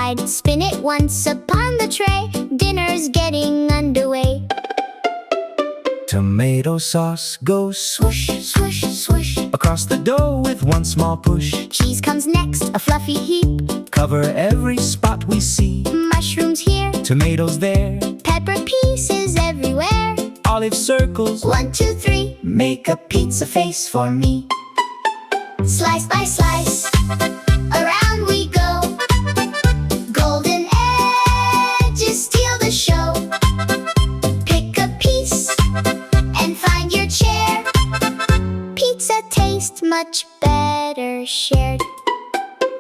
side, spin it once upon the tray. Dinner's getting underway. Tomato sauce goes swoosh, swoosh, swoosh across the dough with one small push. Cheese comes next, a fluffy heap. Cover every spot we see. Mushrooms here, Tomatoes there, pepper pieces everywhere. olive circles. 1, 2, 3. Make a pizza face for me. Slice by slice, around we go. Golden edges steal the show. Pick a piece and find your chair. Pizza tastes much better shared.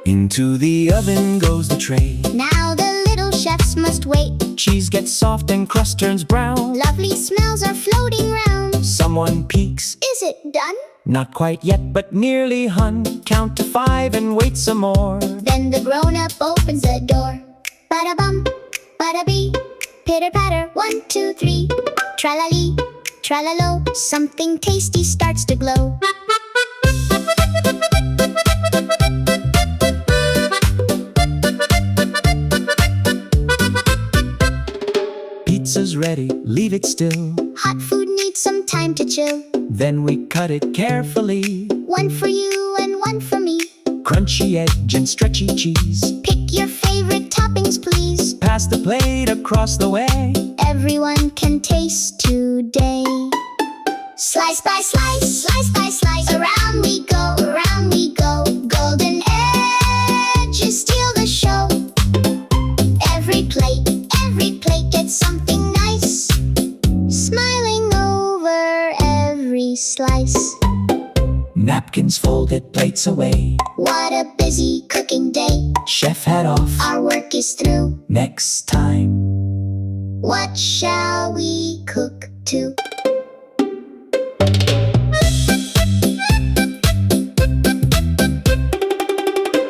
Into the oven goes the tray. Now the little chefs must wait. Cheese gets soft and crust turns brown. Lovely smells are floating round. Someone peeks. Is it done? Not quite yet, but nearly, hun. Count to 5 and wait some more. Then the grown-up opens the door. Bada-bum, bada-bee, pitter-patter, 1, 2, 3. Tra-la-lee, tra-la-lo, something tasty starts to glow. Pizza's ready, leave it still. Hot food needs some time to chill. Then we cut it carefully. 1 for you and 1 for me. Crunchy edge and stretchy cheese. Pick your favorite toppings, please. Pass the plate across the way. Everyone can taste today. Slice by slice, slice by slice. Around we go, around we go. Golden edges steal the show. Every plate gets something nice. Smiling over every slice. Napkins folded, plates away. What a busy cooking day. Chef hat off, Our work is through. next time. What shall we cook to?